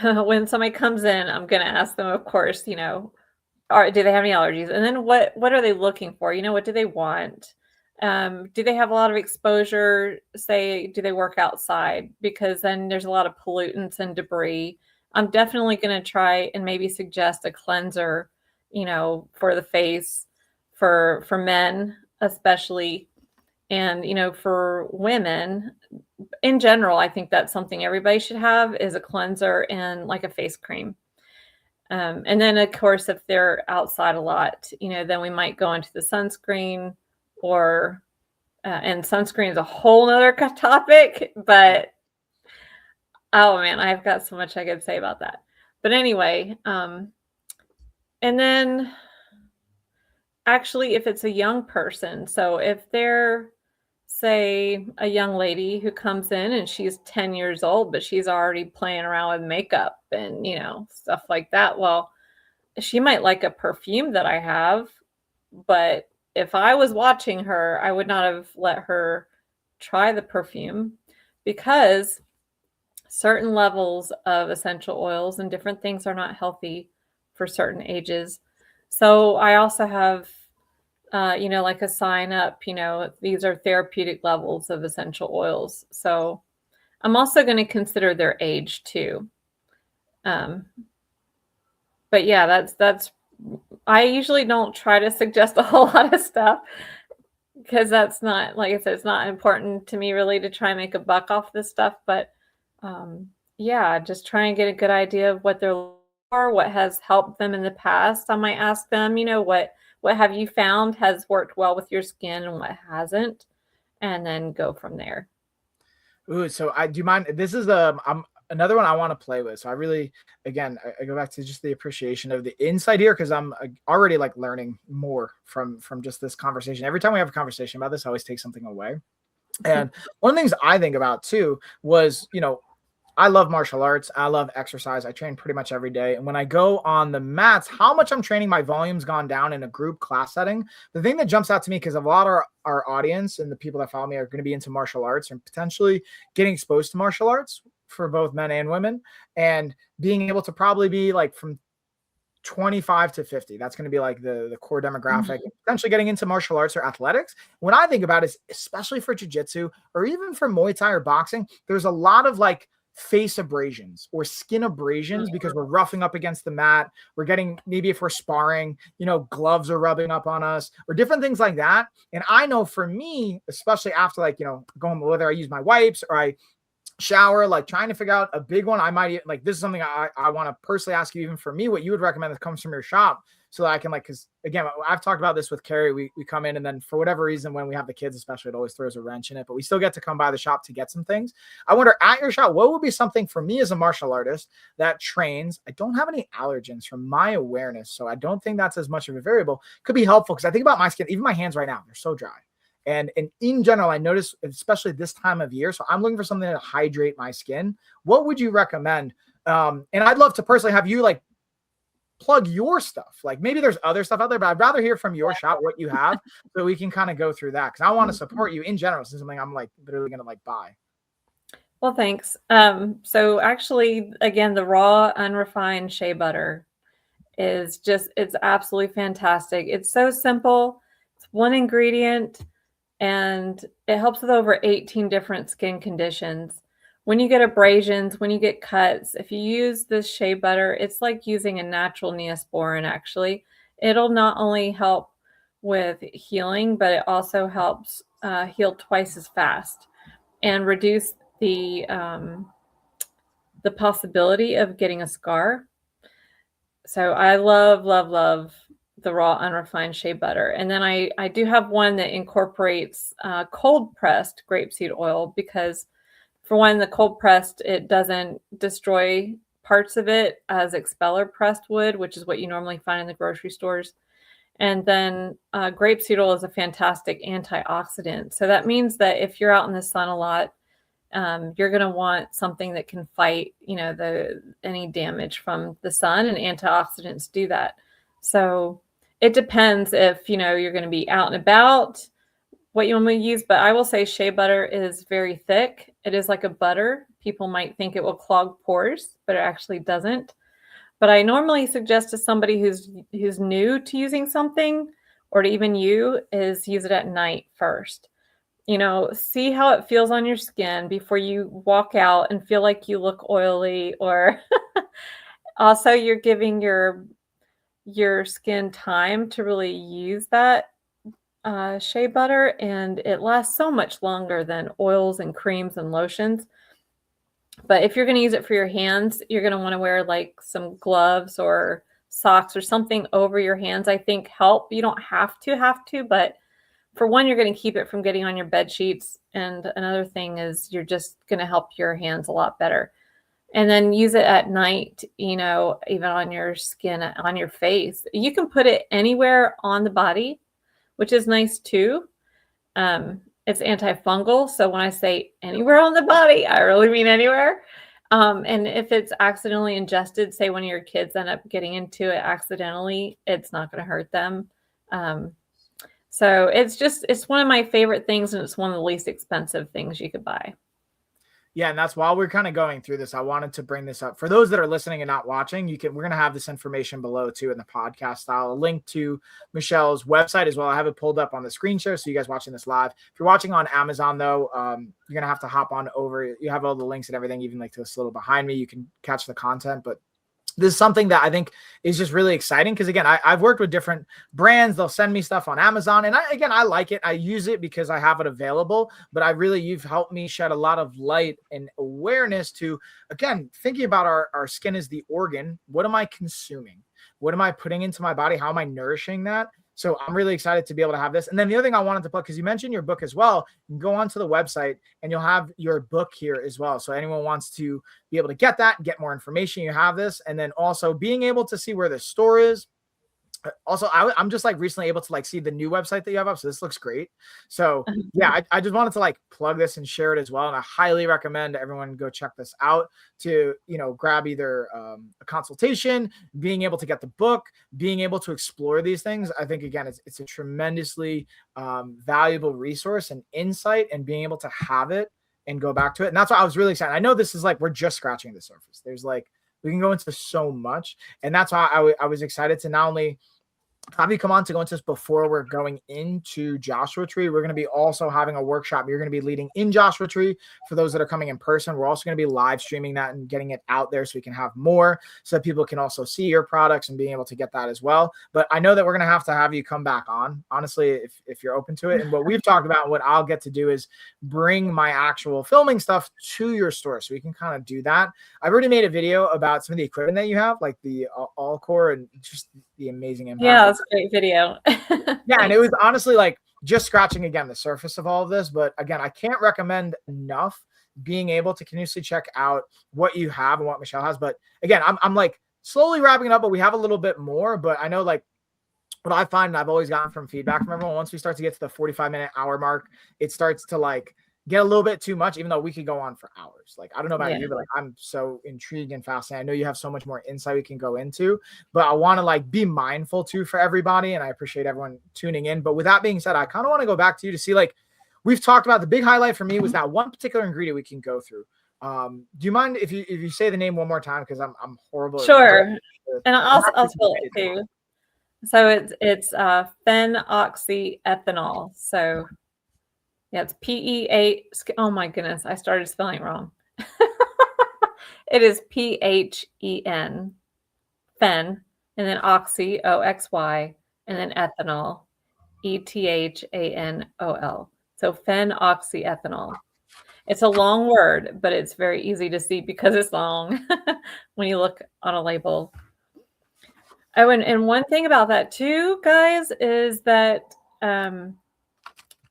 when somebody comes in, I'm going to ask them, of course, you know, do they have any allergies? And then what are they looking for? You know, what do they want? Do they have a lot of exposure? Say, do they work outside? Because then there's a lot of pollutants and debris. I'm definitely going to try and maybe suggest a cleanser, you know, for the face, for men especially, and you know, for women in general. I think that's something everybody should have, is a cleanser and like a face cream. And then of course, if they're outside a lot, you know, then we might go into the sunscreen, or and sunscreen is a whole nother topic, but oh man, I've got so much I could say about that. But anyway, and then actually, if it's a young person, so if they're, say, a young lady who comes in and she's 10 years old, but she's already playing around with makeup and, you know, stuff like that, well, she might like a perfume that I have, but if I was watching her, I would not have let her try the perfume, because certain levels of essential oils and different things are not healthy for certain ages. So I also have like a sign up, these are therapeutic levels of essential oils. So I'm also going to consider their age too. But yeah, that's I usually don't try to suggest a whole lot of stuff because that's not, like I said, it's not important to me really to try and make a buck off this stuff. But yeah, just try and get a good idea of what they're looking for, what has helped them in the past. I might ask them, what have you found has worked well with your skin and what hasn't, and then go from there. Ooh, so do you mind? This is I'm another one I want to play with. So I really, again, I go back to just the appreciation of the insight here because I'm already like learning more from just this conversation. Every time we have a conversation about this, I always take something away. And one of the things I think about too was, I love martial arts. I love exercise. I train pretty much every day. And when I go on the mats, how much I'm training, my volume's gone down in a group class setting. The thing that jumps out to me, because a lot of our audience and the people that follow me are going to be into martial arts and potentially getting exposed to martial arts for both men and women, and being able to probably be like from 25 to 50. That's going to be like the core demographic, potentially getting into martial arts or athletics. When I think about it, especially for jiu-jitsu or even for Muay Thai or boxing, there's a lot of like face abrasions or skin abrasions because we're roughing up against the mat. We're getting, maybe if we're sparring, gloves are rubbing up on us or different things like that. And I know for me, especially after like, going, whether I use my wipes or I shower, like trying to figure out a big one, I might like, this is something I want to personally ask you, even for me, what you would recommend that comes from your shop, so that I can like, because again, I've talked about this with Carrie. We come in and then for whatever reason, when we have the kids, especially, it always throws a wrench in it, but we still get to come by the shop to get some things. I wonder at your shop, what would be something for me as a martial artist that trains? I don't have any allergens from my awareness, so I don't think that's as much of a variable. Could be helpful because I think about my skin, even my hands right now, they're so dry. And in general, I notice, especially this time of year, so I'm looking for something to hydrate my skin. What would you recommend? And I'd love to personally have you like plug your stuff. Like maybe there's other stuff out there, but I'd rather hear from your shop what you have so we can kind of go through that. Cause I want to support you in general. This is something I'm like literally going to like buy. Well, thanks. So actually, again, the raw unrefined shea butter is it's absolutely fantastic. It's so simple. It's one ingredient and it helps with over 18 different skin conditions. When you get abrasions, when you get cuts, if you use this shea butter, it's like using a natural Neosporin, actually. It'll not only help with healing, but it also helps heal twice as fast and reduce the possibility of getting a scar. So I love, love, love the raw unrefined shea butter. And then I do have one that incorporates cold pressed grapeseed oil because, for one, the cold pressed, it doesn't destroy parts of it as expeller pressed would, which is what you normally find in the grocery stores. And then grapeseed oil is a fantastic antioxidant. So that means that if you're out in the sun a lot, you're going to want something that can fight, any damage from the sun, and antioxidants do that. So it depends if, you're going to be out and about, what you want to use, but I will say shea butter is very thick. It is like a butter. People might think it will clog pores, but it actually doesn't. But I normally suggest to somebody who's new to using something, or to even you, is use it at night first. See how it feels on your skin before you walk out and feel like you look oily, or also you're giving your skin time to really use that shea butter, and it lasts so much longer than oils and creams and lotions. But if you're going to use it for your hands, you're going to want to wear like some gloves or socks or something over your hands. I think help. You don't have to, but for one, you're going to keep it from getting on your bed sheets. And another thing is you're just going to help your hands a lot better. And then use it at night, even on your skin, on your face. You can put it anywhere on the body, which is nice too. It's antifungal. So when I say anywhere on the body, I really mean anywhere. And if it's accidentally ingested, say when your kids end up getting into it accidentally, it's not going to hurt them. So it's one of my favorite things, and it's one of the least expensive things you could buy. Yeah, and that's while we're kind of going through this, I wanted to bring this up for those that are listening and not watching. We're going to have this information below too in the podcast style, a link to Michelle's website as well. I have it pulled up on the screen share, so you guys watching this live. If you're watching on Amazon though, you're gonna have to hop on over. You have all the links and everything, even like this little behind me. You can catch the content, but this is something that I think is just really exciting because again, I've worked with different brands. They'll send me stuff on Amazon, and I like it. I use it because I have it available. But you've helped me shed a lot of light and awareness to, again, thinking about our skin as the organ. What am I consuming? What am I putting into my body? How am I nourishing that? So I'm really excited to be able to have this. And then the other thing I wanted to plug, because you mentioned your book as well, you can go onto the website and you'll have your book here as well. So anyone wants to be able to get that, get more information, you have this. And then also being able to see where the store is. Also, I'm just like recently able to like see the new website that you have up. So this looks great. So yeah, I just wanted to like plug this and share it as well. And I highly recommend everyone go check this out to, grab either a consultation, being able to get the book, being able to explore these things. I think, again, it's a tremendously valuable resource and insight, and being able to have it and go back to it. And that's why I was really excited. I know this is like, we're just scratching the surface. There's like, we can go into so much. And that's why I was excited to not only have you come on to go into this before we're going into Joshua Tree. We're going to be also having a workshop. You're going to be leading in Joshua Tree for those that are coming in person. We're also going to be live streaming that and getting it out there so we can have more, so that people can also see your products and being able to get that as well. But I know that we're going to have you come back on, honestly, if you're open to it. And what we've talked about, what I'll get to do is bring my actual filming stuff to your store so we can kind of do that. I've already made a video about some of the equipment that you have, like the Allcore, and just the amazing impact. Yeah, that's a great video. Yeah, and it was honestly like just scratching again the surface of all of this. But again, I can't recommend enough being able to continuously check out what you have and what Michelle has. But again, I'm like slowly wrapping it up, but we have a little bit more. But I know like what I find, and I've always gotten from feedback from everyone, once we start to get to the 45-minute hour mark, it starts to like get a little bit too much, even though we could go on for hours. Like, I don't know about you, but like, I'm so intrigued and fascinated. I know you have so much more insight we can go into, but I want to like be mindful too for everybody. And I appreciate everyone tuning in. But with that being said, I kind of want to go back to you to see, like, we've talked about the big highlight for me was that one particular ingredient we can go through. Do you mind if you say the name one more time? Because I'm horrible. Sure. And I'll spell it too. So it's phenoxyethanol. So yeah, it's PEA. Oh my goodness, I started spelling it wrong. It is PHEN, phen, and then oxy, OXY, and then ethanol, ETHANOL. So phenoxyethanol. It's a long word, but it's very easy to see because it's long when you look on a label. Oh, and one thing about that too, guys, is that I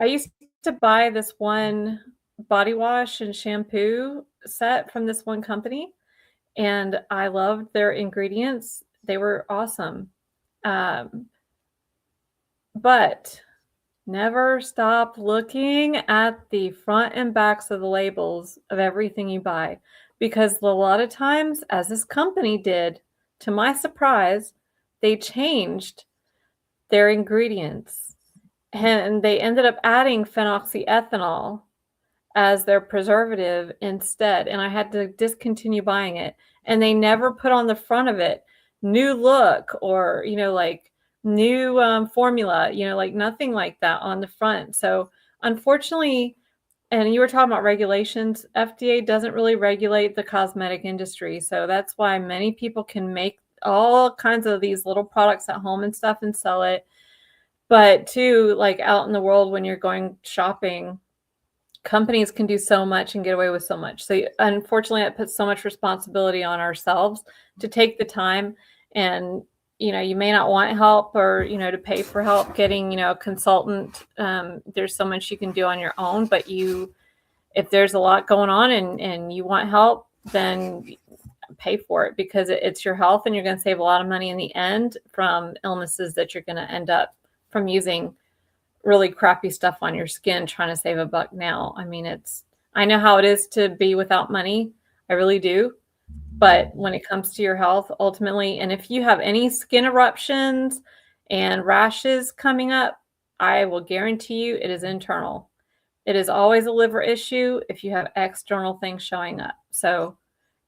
used to buy this one body wash and shampoo set from this one company, and I loved their ingredients. They were awesome. But never stop looking at the front and backs of the labels of everything you buy, because a lot of times, as this company did, to my surprise, they changed their ingredients. And they ended up adding phenoxyethanol as their preservative instead. And I had to discontinue buying it. And they never put on the front of it new look or, like new formula, like nothing like that on the front. So unfortunately, and you were talking about regulations, FDA doesn't really regulate the cosmetic industry. So that's why many people can make all kinds of these little products at home and stuff and sell it. But too, like out in the world, when you're going shopping, companies can do so much and get away with so much. So unfortunately, it puts so much responsibility on ourselves to take the time. And, you may not want help or, to pay for help getting, a consultant. There's so much you can do on your own. But if there's a lot going on and you want help, then pay for it, because it's your health, and you're going to save a lot of money in the end from illnesses that you're going to end up from using really crappy stuff on your skin, trying to save $1 now. I mean, I know how it is to be without money. I really do. But when it comes to your health, ultimately, and if you have any skin eruptions and rashes coming up, I will guarantee you it is internal, It is always a liver issue if you have external things showing up. So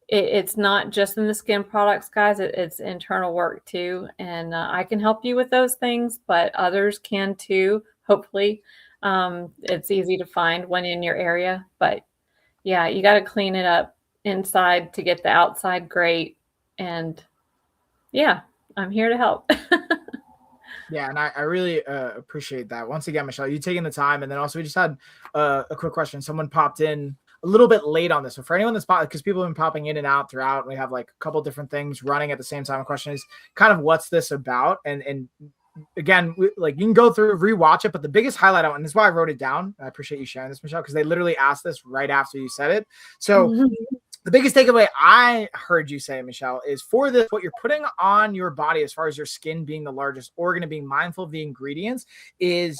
it's not just in the skin products, guys. It's internal work too. And I can help you with those things, but others can too, hopefully. It's easy to find one in your area. But yeah, you got to clean it up inside to get the outside great. And yeah, I'm here to help. Yeah, and I really appreciate that. Once again, Michelle, you taking the time. And then also, we just had a quick question. Someone popped in a little bit late on this. So for anyone that's because people have been popping in and out throughout, we have like a couple different things running at the same time. The question is kind of what's this about? And again, like you can go through, rewatch it, but the biggest highlight and this is why I wrote it down. I appreciate you sharing this, Michelle, because they literally asked this right after you said it. So the biggest takeaway I heard you say, Michelle, is for this, what you're putting on your body, as far as your skin being the largest organ and being mindful of the ingredients, is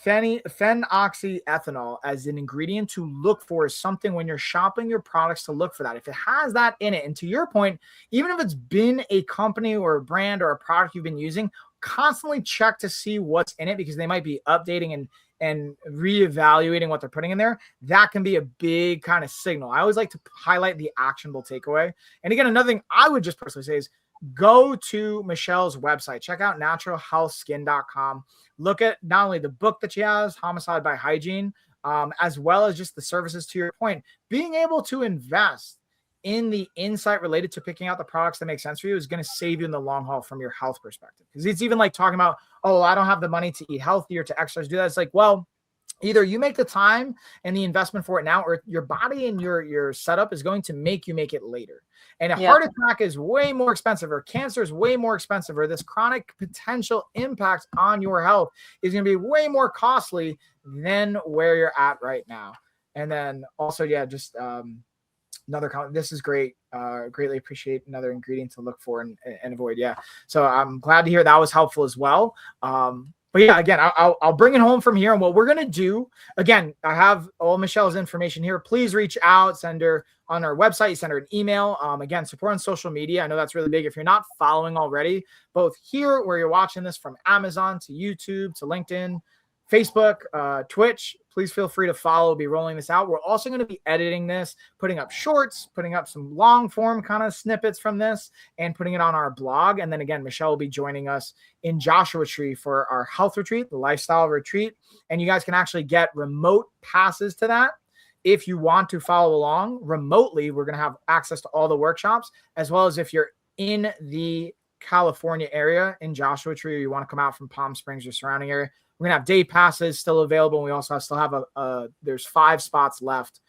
phenoxyethanol as an ingredient to look for, is something when you're shopping your products to look for that. If it has that in it, and to your point, even if it's been a company or a brand or a product you've been using, constantly check to see what's in it, because they might be updating and reevaluating what they're putting in there. That can be a big kind of signal. I always like to highlight the actionable takeaway. And again, another thing I would just personally say is go to Michelle's website, check out naturalhealthskin.com. Look at not only the book that she has, Homicide by Hygiene, as well as just the services. To your point, being able to invest in the insight related to picking out the products that make sense for you is going to save you in the long haul from your health perspective. Because it's even like talking about, oh, I don't have the money to eat healthy or to exercise, do that. It's like, well, either you make the time and the investment for it now, or your body and your setup is going to make you make it later. And a heart attack is way more expensive, or cancer is way more expensive, or this chronic potential impact on your health is going to be way more costly than where you're at right now. And then also, yeah, just another comment. This is great. Greatly appreciate another ingredient to look for and avoid. Yeah. So I'm glad to hear that was helpful as well. But yeah, again, I'll bring it home from here. And what we're going to do, again, I have all Michelle's information here. Please reach out, send her on our website, you send her an email. Again, support on social media. I know that's really big. If you're not following already, both here where you're watching this, from Amazon to YouTube to LinkedIn, Facebook, Twitch, please feel free to follow. We'll be rolling this out. We're also going to be editing this, putting up shorts, putting up some long form kind of snippets from this, and putting it on our blog. And then again, Michelle will be joining us in Joshua Tree for our health retreat, the lifestyle retreat. And you guys can actually get remote passes to that. If you want to follow along remotely, we're going to have access to all the workshops, as well as if you're in the California area in Joshua Tree, or you want to come out from Palm Springs or surrounding area, we're gonna have day passes still available. And we also still have there's 5 spots left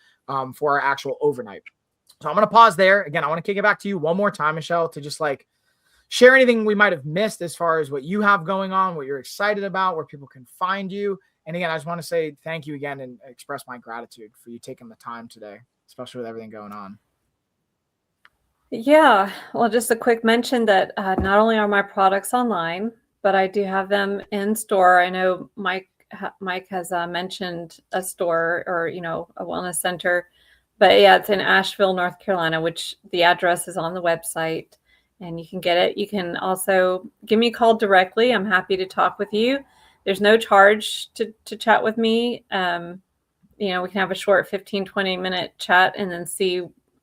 for our actual overnight. So I'm gonna pause there. Again, I want to kick it back to you one more time, Michelle, to just like share anything we might have missed as far as what you have going on, what you're excited about, where people can find you. And again, I just want to say thank you again and express my gratitude for you taking the time today, especially with everything going on. Yeah, well, just a quick mention that not only are my products online, but I do have them in store. I know Mike has mentioned a store, or a wellness center, but yeah, it's in Asheville, North Carolina, which the address is on the website, and you can get it. You can also give me a call directly. I'm happy to talk with you. There's no charge to chat with me. We can have a short 15-20 minute chat and then see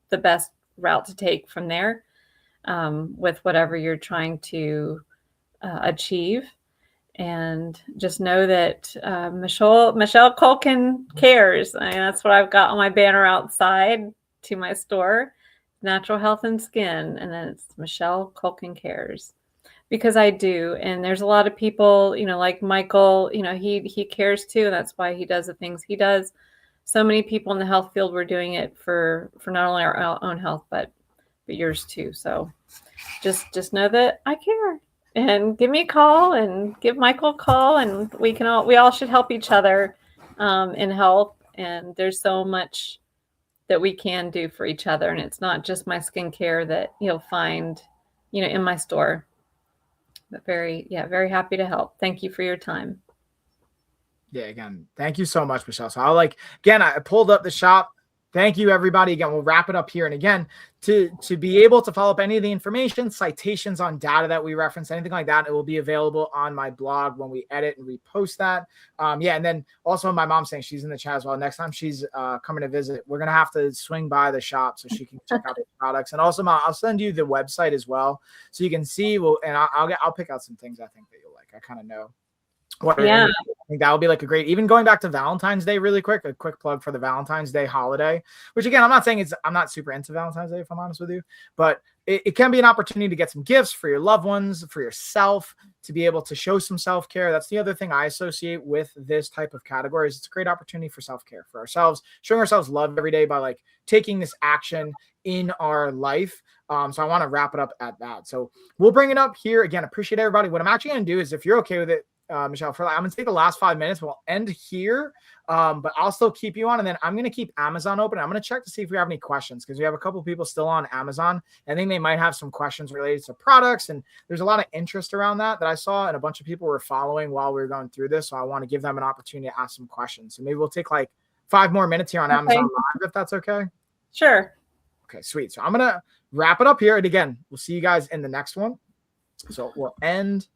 the best route to take from there with whatever you're trying to achieve. And just know that Michelle Culkin cares. That's what I've got on my banner outside to my store, Natural Health and Skin. And then it's Michelle Culkin cares, because I do. And there's a lot of people, like Michael, he cares too. And that's why he does the things he does. So many people in the health field were doing it for not only our own health, but yours too. So just know that I care, and give me a call and give Michael a call, and we all should help each other in health. And there's so much that we can do for each other. And it's not just my skincare that you'll find, in my store, but very happy to help. Thank you for your time. Yeah, again, thank you so much, Michelle. So I pulled up the shop. Thank you, everybody. Again, we'll wrap it up here. And again, to be able to follow up any of the information, citations on data that we reference, anything like that, it will be available on my blog when we edit and repost that. Yeah, and then also my mom's saying, she's in the chat as well. Next time she's coming to visit, we're gonna have to swing by the shop so she can check out the products. And also, Mom, I'll send you the website as well so you can see. And I'll pick out some things I think that you'll like. I kind of know. Yeah. I think that would be like a great, even going back to Valentine's Day really quick, a quick plug for the Valentine's Day holiday, which again, I'm not saying I'm not super into Valentine's Day, if I'm honest with you, but it can be an opportunity to get some gifts for your loved ones, for yourself, to be able to show some self-care. That's the other thing I associate with this type of category is it's a great opportunity for self-care for ourselves, showing ourselves love every day by like taking this action in our life. So I want to wrap it up at that. So we'll bring it up here again. Appreciate everybody. What I'm actually going to do is, if you're okay with it, Michelle, I'm going to take the last 5 minutes. We'll end here, but I'll still keep you on. And then I'm going to keep Amazon open. I'm going to check to see if we have any questions because we have a couple of people still on Amazon. I think they might have some questions related to products. And there's a lot of interest around that I saw. And a bunch of people were following while we were going through this. So I want to give them an opportunity to ask some questions. So maybe we'll take like 5 more minutes here on Amazon Live, if that's okay. Sure. Okay, sweet. So I'm going to wrap it up here. And again, we'll see you guys in the next one. So we'll end